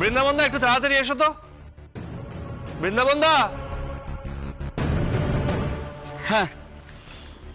বৃন্দাবন দা, একটু তাড়াতাড়ি এসো তো। বৃন্দাবন দা। হ্যাঁ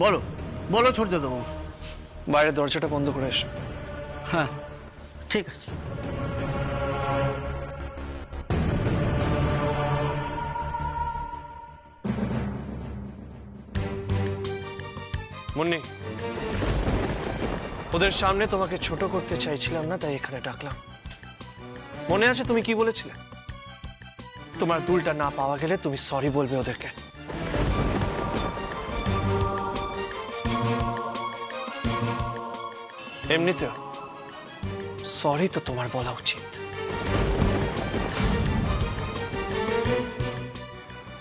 বলো বলো ছোট দেবো। বাইরে দরজাটা বন্ধ করে এসো। হ্যাঁ ঠিক আছে। মুন্নি, ওদের সামনে তোমাকে ছোট করতে চাইছিলাম না, তাই এখানে ডাকলাম। মনে আছে তুমি কি বলেছিলে? তোমার দুলটা না পাওয়া গেলে তুমি সরি বলবে ওদেরকে। এমনিতে সরি তো তোমার বলা উচিত।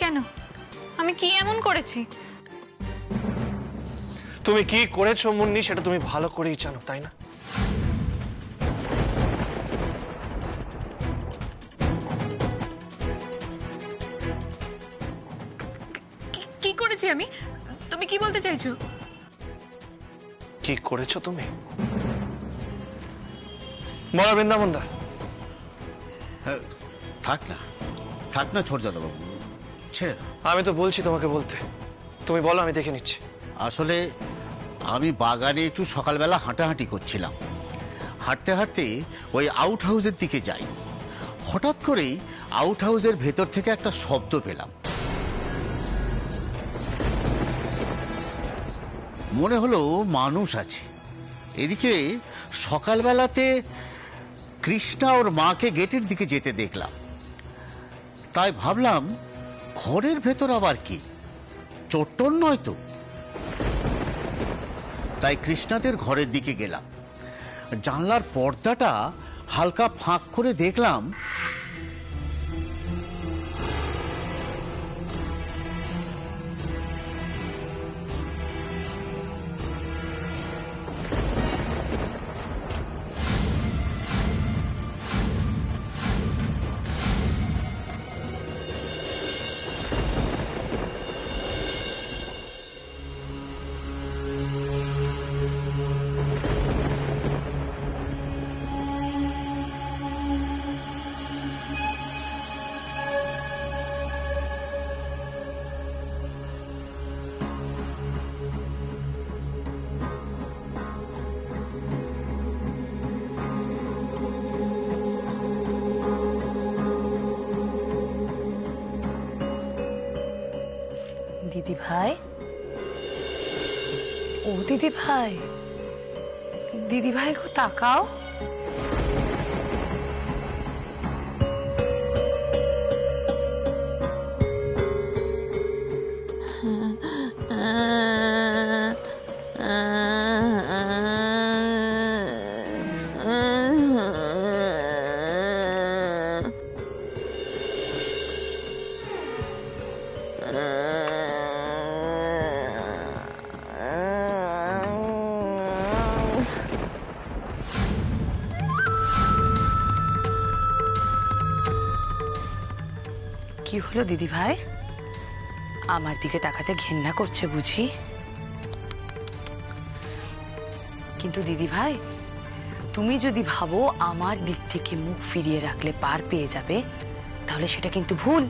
কেন? আমি কি এমন করেছি? তুমি কি করেছো মুন্নি সেটা তুমি ভালো করেই জানো, তাই না? কি করেছি আমি? তুমি কি বলতে চাইছো? কি করেছো তুমি? বলো বৃন্দাবন দা। থাক না ছোট দাদাবাবু, ছেড়ে দাও। আমি তো বলছি তোমাকে বলতে, তুমি বলো, আমি দেখে নিচ্ছি। আসলে আমি বাগানে একটু সকালবেলা হাঁটাহাঁটি করছিলাম। হাঁটতে হাঁটতে ওই আউট হাউসের দিকে যাই। হঠাৎ করেই আউট হাউসের ভেতর থেকে একটা শব্দ পেলাম। মনে হলো মানুষ আছে। এদিকে সকালবেলাতে কৃষ্ণা ওর মাকে গেটের দিকে যেতে দেখলাম। তাই ভাবলাম ঘরের ভেতর আবার কি, চোট্টর নয় তো। তাই কৃষ্ণাদের ঘরের দিকে গেলাম। জানলার পর্দাটা হালকা ফাঁক করে দেখলাম দিদি ভাই, ও দিদি ভাই, দিদি ভাই গো তাকাও। কি হলো দিদি ভাই? আমার দিকে তাকাতে ঘেন্না করছে বুঝি? কিন্তু দিদি ভাই, তুমি যদি ভাবো আমার দিক থেকে মুখ ফিরিয়ে রাখলে পার পেয়ে যাবে, তাহলে সেটা কিন্তু ভুল।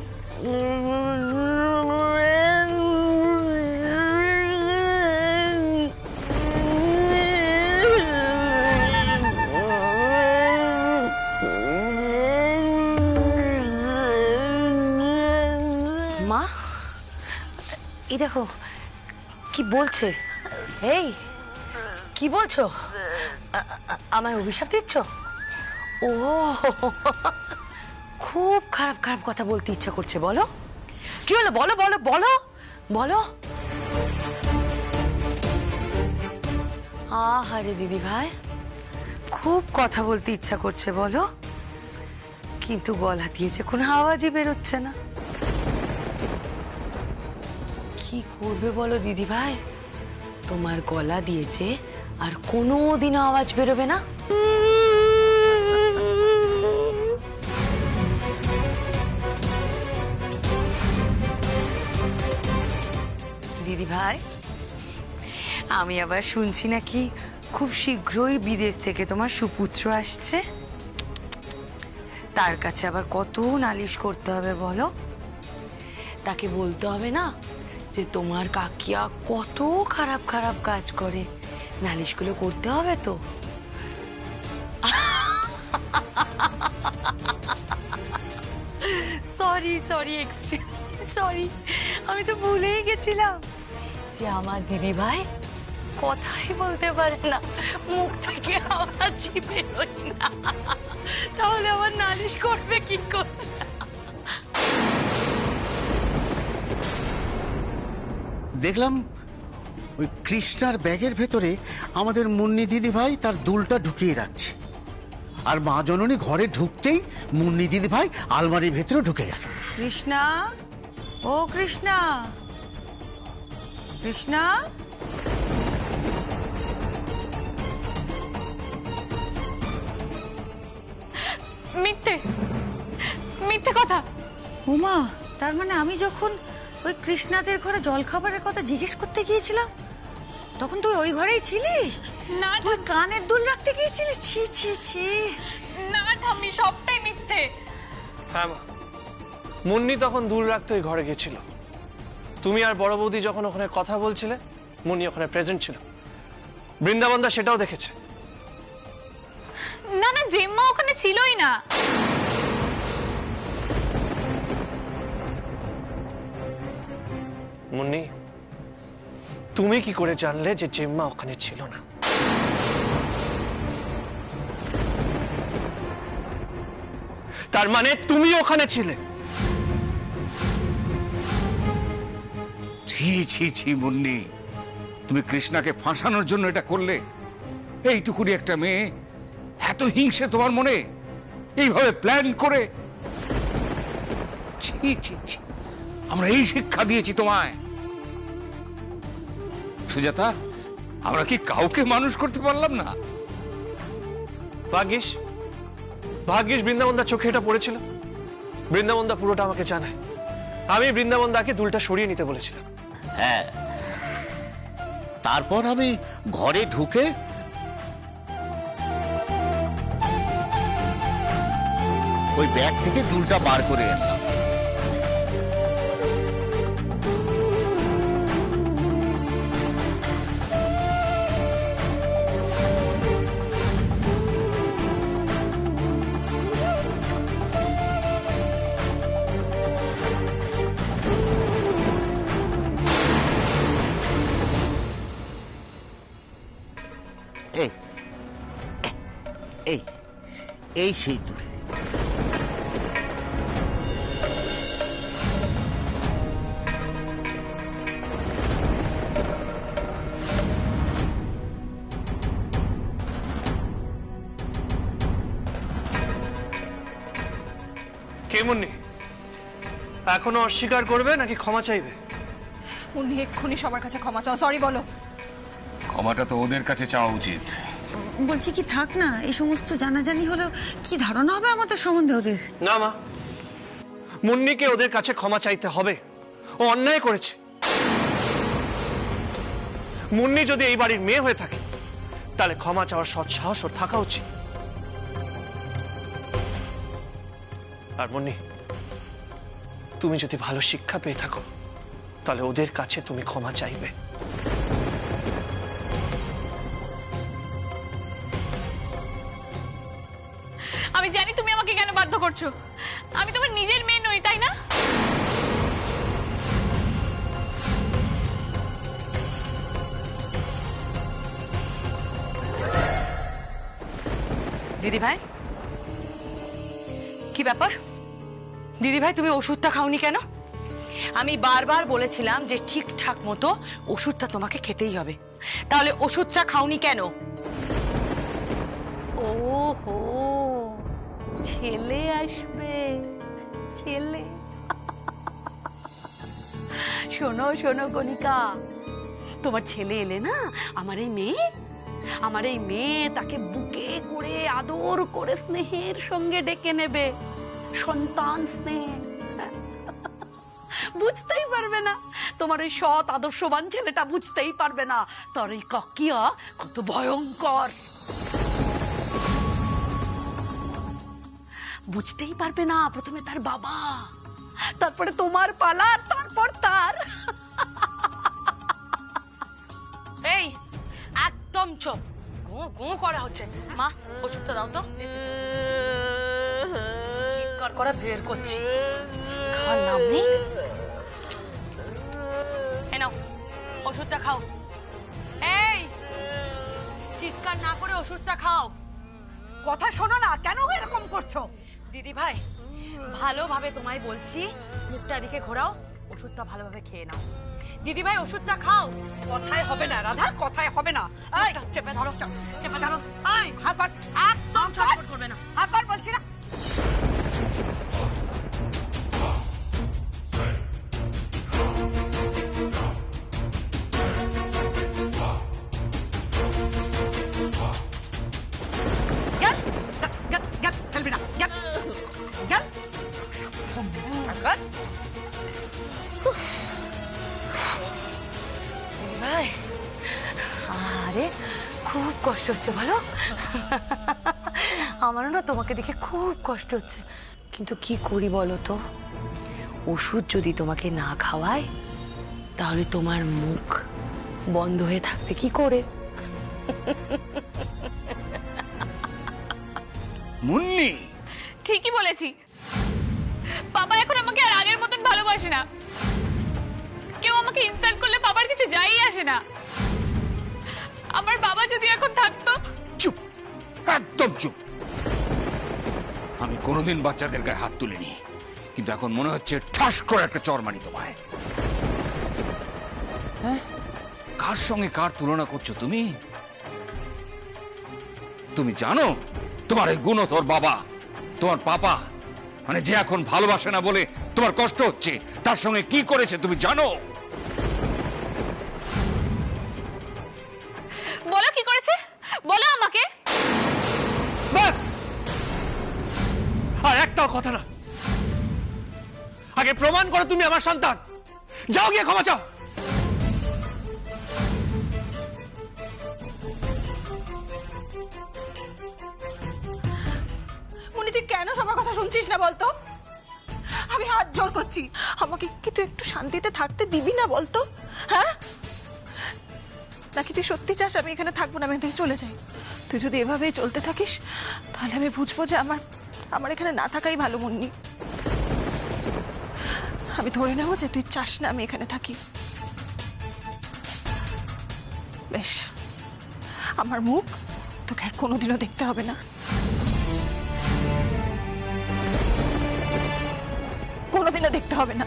মা, এই দেখো কি বলছে। এই কি বলছো? আমায় অভিশাপ দিচ্ছ? ও, খুব খারাপ খারাপ কথা বলতে ইচ্ছা করছে। বলো কি হলো, বলো বলো বলো বলো। আহারে দিদি ভাই, খুব কথা বলতে ইচ্ছা করছে বলো, কিন্তু গলা দিয়েছে কোনো আওয়াজই বেরোচ্ছে না। কি করবে বলো দিদি ভাই? তোমার গলা দিয়েছে আর কোনোদিনও আওয়াজ বেরোবে না। দিদি ভাই, আমি আবার শুনছি নাকি খুব শীঘ্রই বিদেশ থেকে তোমার সুপুত্র আসছে। তার কাছে আবার কত নালিশ করতে হবে বলো? তাকে বলতে হবে না যে তোমার কাকিয়া কত খারাপ খারাপ কাজ করে, নালিশগুলো করতে হবে তো। সরি সরি এক্সট্রিমলি সরি, আমি তো ভুলেই গেছিলাম যে আমার দিদি ভাই কথাই বলতে পারে না, মুখ থেকে আওয়াজই বেরোয় না, তাহলে আমার নালিশ করবে কি করে? দেখলাম ওই কৃষ্ণার ব্যাগের ভেতরে আমাদের মুন্নি দিদি ভাই তার দুলটা ঢুকিয়ে রাখছে, আর মা জননী ঘরে ঢুকতেই মুন্নি দিদি ভাই আলমারির ভেতরে ঢুকে গেল। কৃষ্ণা, ও কৃষ্ণা, কৃষ্ণা, মিথ্যে মিথ্যে কথা। উমা, তার মানে আমি যখন ওই কৃষ্ণাদের ঘরে জলখাবারের কথা জিজ্ঞেস করতে গিয়েছিলাম তখন তুই ওই ঘরেই ছিলি? না তুই কানের দুল রাখতে গিয়েছিলি? ছি ছি ছি। না ঠাম্মি, সবটাই মিথ্যে। হ্যাঁ মা, মুন্নি তখন দূর রাখতে ওই ঘরে গেছিল। তুমি আর বড় বৌদি যখন ওখানে কথা বলছিলে মুন্নি ওখানে প্রেজেন্ট ছিল, বৃন্দাবনদা সেটাও দেখেছে। না না, জেম্মা ওখানে ছিলই না। মুন্নি, তুমি কি করে জানলে যে জেম্মা ওখানে ছিল না? তার মানে তুমি ওখানে ছিলে। ছি ছি ছি মুন্নি, তুমি কৃষ্ণাকে ফাঁসানোর জন্য এটা করলে? এইটুকুনি একটা মেয়ে, এত হিংসে তোমার মনে, এইভাবে প্ল্যান করে? ছি ছি ছি, আমরা এই শিক্ষা দিয়েছি তোমায়। সুজাতা, আমরা কি কাউকে মানুষ করতে পারলাম না? ভাগ্যিস ভাগ্যিস বৃন্দাবনদার চোখে এটা পড়েছিল। বৃন্দাবনদা পুরোটা আমাকে জানায়। আমি বৃন্দাবনদাকে দুলটা সরিয়ে নিতে বলেছিলাম। হ্যাঁ, তারপর আমি ঘরে ঢুকে ওই ব্যাগ থেকে দুলটা বার করে আনলাম। এই এই এই সেই দুল। কে মুন্নি? এখনো অস্বীকার করবে নাকি ক্ষমা চাইবে? উনি এক্ষুনি সবার কাছে ক্ষমা চাও, সরি বলো। ক্ষমাটা তো ওদের কাছে চাওয়া উচিত। বলছি কি, থাক না, এই সমস্ত জানাজানি হলো কি ধারণা হবে আমাদের সম্বন্ধে ওদের? না মা, মুন্নিকে ওদের কাছে ক্ষমা চাইতে হবে। ও অন্যায় করেছে। মুন্নি যদি এই বাড়ির মেয়ে হয়ে থাকে তাহলে ক্ষমা চাওয়ার সৎ সাহস ওর থাকা উচিত। আর মুন্নি, তুমি যদি ভালো শিক্ষা পেয়ে থাকো তাহলে ওদের কাছে তুমি ক্ষমা চাইবে। আমি জানি তুমি আমাকে কেন বাধ্য করছো। আমি তোমার নিজের মেয়ে নই, তাই না? দিদি ভাই, কি ব্যাপার? দিদি ভাই, তুমি ওষুধটা খাওনি কেন? আমি বারবার বলেছিলাম যে ঠিকঠাক মতো ওষুধটা তোমাকে খেতেই হবে, তাহলে ওষুধটা খাওনি কেন? ওহো, ছেলে আসবে, ছেলে। শোনো শোনো কণিকা, তোমার ছেলে এলে না, আমার এই মেয়ে তাকে বুকে করে আদর করে স্নেহের সঙ্গে ডেকে নেবে, সন্তান স্নেহ। বুঝতেই পারবে না, তোমার ওই সৎ আদর্শবান ছেলেটা বুঝতেই পারবে না তোর এই কাকিয়া কত ভয়ঙ্কর। বুঝতেই পারবে না, প্রথমে তার বাবা, তারপরে তোমার পালা, তারপর তার। এই একদম চুপ, গো গো করা হচ্ছে। মা ওষুধটা দাও তো, চিৎকার করা বের করছি, খাওয়ার নাম নেই। এই নাও ওষুধটা খাও। এই চিৎকার না করে ওষুধটা খাও। কথা শোনো না, কেন এরকম করছো? দিদি ভাই ভালোভাবে তোমায় বলছি, মুখটা দিকে ঘোরাও, ওষুধটা ভালোভাবে খেয়ে নাও। দিদি ভাই ওষুধটা খাও। কথায় হবে না রাধা, কথায় হবে না। এই চেপে ধরো, চেপে ধরো। এই হাত একদম ছটফট করবে না, হাত বলছি না। ভাই আরে খুব কষ্ট হচ্ছে বলো? আমারও না তোমাকে দেখে খুব কষ্ট হচ্ছে, কিন্তু কি করি বলো তো? ওষুধ যদি তোমাকে না খাওয়ায় তাহলে তোমার মুখ বন্ধ হয়ে থাকবে কি করে? মুন্নি, ঠিকই বলেছি, বাবা এখন আমাকে আর আগের মতন ভালোবাসে না। কেউ আমাকে ইনসাল্ট করলে বাবার কিছু যাই আসে না। আমার বাবা যদি এখন থাকতো। চুপ, একদম চুপ। আমি কোনোদিন বাচ্চাদের গায়ে হাত তুলিনি, কিন্তু এখন মনে হচ্ছে ঠাস করে একটা চড় মারি তোমায়। হ্যাঁ, কার সঙ্গে কার তুলনা করছো তুমি? তুমি জানো তোমার এই গুণধর বাবা, তোমার পাপা, মানে যে এখন ভালোবাসে না বলে তোমার কষ্ট হচ্ছে, তার সঙ্গে কি করেছে তুমি জানো? বলো কি করেছে, বলো আমাকে। ব্যাস, আর একটাও কথা না। আগে প্রমাণ করো তুমি আমার সন্তান। যাও গিয়ে ক্ষমা চাও। মুনি তুই কেন সবার কথা শুনছিস না বলতো? আমি হাত জোর করছি, আমাকে কি তুই একটু শান্তিতে থাকতে দিবি না বলতো? হ্যাঁ, নাকি তুই সত্যি চাস আমি এখানে থাকবো না, আমি এখান থেকে চলে যাই? তুই যদি এভাবেই চলতে থাকিস তাহলে আমি বুঝবো যে আমার এখানে না থাকাই ভালো। মুন্নি, আমি ধরে নেবো যে তুই চাস না আমি এখানে থাকি। বেশ, আমার মুখ তোকে আর কোনোদিনও দেখতে হবে না, কোনোদিনও দেখতে হবে না।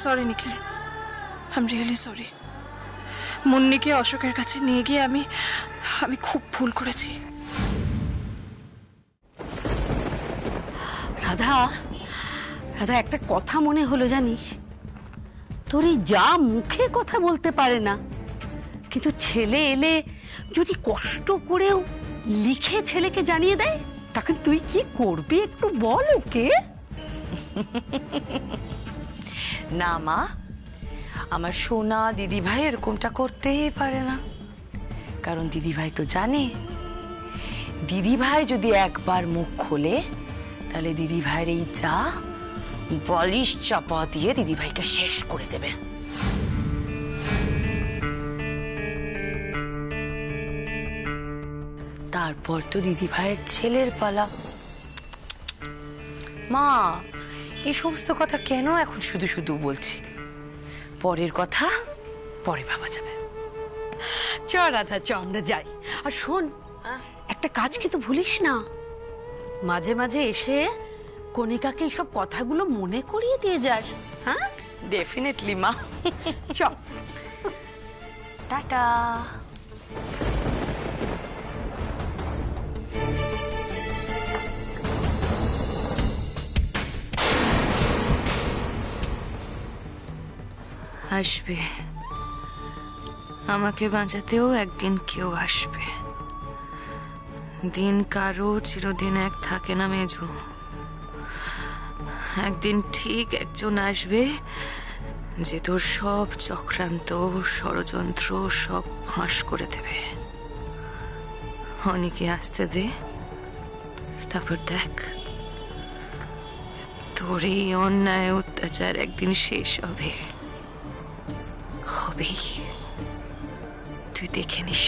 Sorry Nikhil, I am really sorry. মুন্নিকে অশোকের কাছে নিয়ে গিয়ে আমি খুব ভুল করেছি। রাধা, রাধা একটা কথা মনে হলো জানিস, তোর এই যা মুখে কথা বলতে পারে না, কিন্তু ছেলে এলে যদি কষ্ট করেও লিখে ছেলেকে জানিয়ে দেয়, তখন তুই কি করবি একটু বল ওকে। না মা, আমার সোনা দিদিভাই এরকমটা করতেই পারে না, কারণ দিদিভাই তো জানে দিদিভাই যদি একবার মুখ খোলে তাহলে দিদিভাইয়ের এই চা বালিশ চাপা দিয়ে দিদিভাইকে শেষ করে দেবে। তারপর তো দিদিভাইয়ের ছেলের পালা। মা, এই সমস্ত কথা কেন এখন শুধু শুধু বলছি? পরের কথা পরে ভাবা যাবে। চ রাধা, চ আমরা যাই। আর শোন, একটা কাজ কিন্তু ভুলিস না, মাঝে মাঝে এসে কণিকাকে এইসব কথাগুলো মনে করিয়ে দিয়ে যাস। হ্যাঁ, ডেফিনেটলি মা। চ, টাটা। আসবে, আমাকে বাঁচাতেও একদিন কেউ আসবে। দিন কারো চিরদিন এক থাকে না মেজো। একদিন ঠিক একজন আসবে যে তোর সব চক্রান্ত ষড়যন্ত্র সব ফাঁস করে দেবে। অনেকে আসতে দে, তারপর দেখ তোর এই অন্যায় অত্যাচার একদিন শেষ হবে। হবেই, তুই দেখে নিস।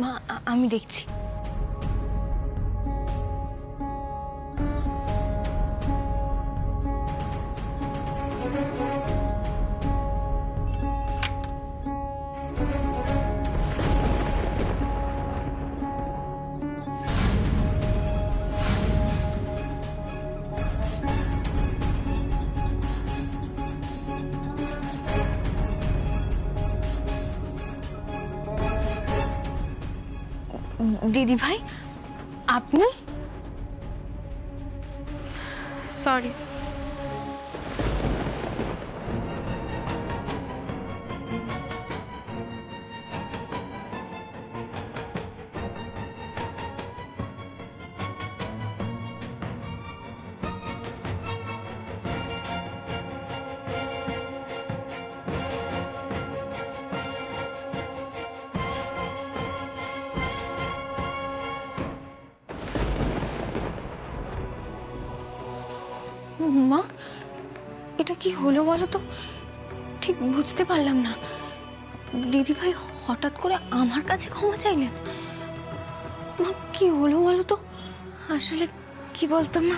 মা আমি দেখছি। দিদি ভাই, আপনি? সরি। মা, এটা কি হলো বলো তো? ঠিক বুঝতে পারলাম না। দিদিভাই হঠাৎ করে আমার কাছে ক্ষমা চাইলেন। মা কি হলো বলো তো? আসলে কি বলতো মা,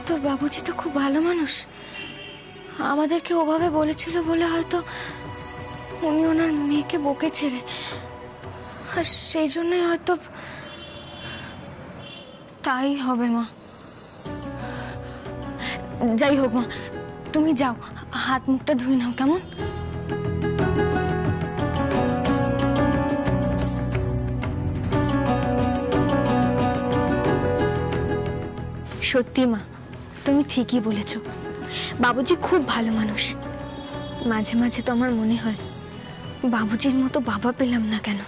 তোর বাবুজি তো খুব ভালো মানুষ। আমাদেরকে ওভাবে বলেছিল বলে হয়তো উনি ওনার মেয়েকে বকেছে রে, আর সেই জন্যই হয়তো। তাই হবে মা। যাই হোক মা, তুমি যাও, হাত মুখটা ধুয়ে নাও কেমন? সত্যি মা, তুমি ঠিকই বলেছ। বাবুজি খুব ভালো মানুষ। মাঝে মাঝে তো আমার মনে হয় বাবুজির মতো বাবা পেলাম না কেন।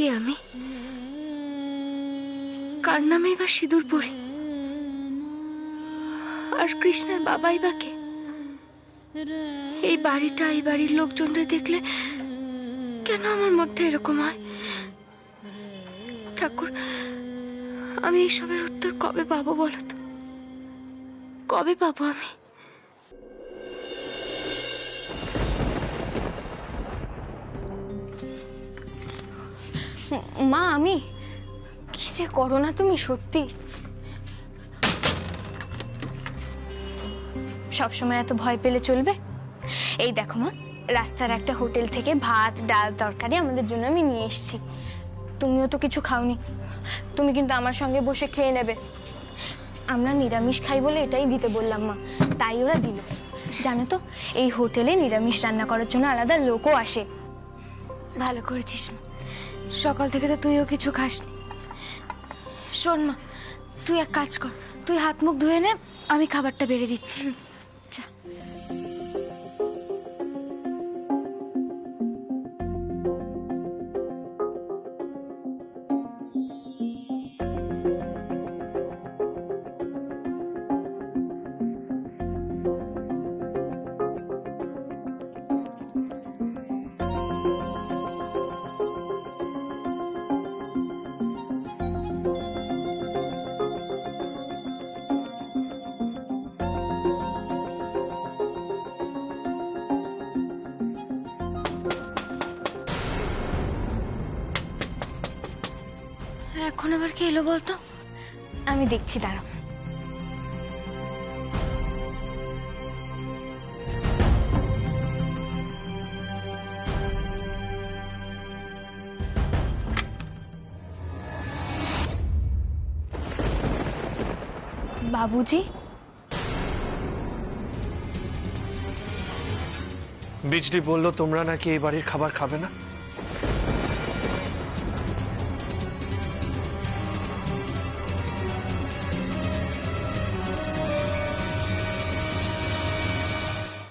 কে আমি? কার নামে বা সিঁদুর পরি? আর কৃষ্ণের বাবাই বা কে? এই বাড়িটা, এই বাড়ির লোকজনরা দেখলে কেন আমার মধ্যে এরকম হয়? ঠাকুর, আমি এইসবের উত্তর কবে পাবো বলো তো? কবে পাবো আমি? মা, আমি কি যে করো না তুমি, সত্যি। সবসময় এত ভয় পেলে চলবে? এই দেখো মা, রাস্তার একটা হোটেল থেকে ভাত, ডাল, তরকারি আমাদের জন্য আমি নিয়ে এসেছি। তুমিও তো কিছু খাওনি, তুমি কিন্তু আমার সঙ্গে বসে খেয়ে নেবে। আমরা নিরামিষ খাই বলে এটাই দিতে বললাম মা, তাই ওরা দিল। জানো তো, এই হোটেলে নিরামিষ রান্না করার জন্য আলাদা লোকও আসে। ভালো করেছিস মা, সকাল থেকে তো তুইও কিছু খাসনি। শোন মা, তুই এক কাজ কর, তুই হাত মুখ ধুয়ে নে, আমি খাবারটা বেড়ে দিচ্ছি। যা। এখন আবার কে এলো বলতো? আমি দেখছি, দাঁড়াও। বাবুজি, বিজলি বললো তোমরা নাকি এই বাড়ির খাবার খাবে না।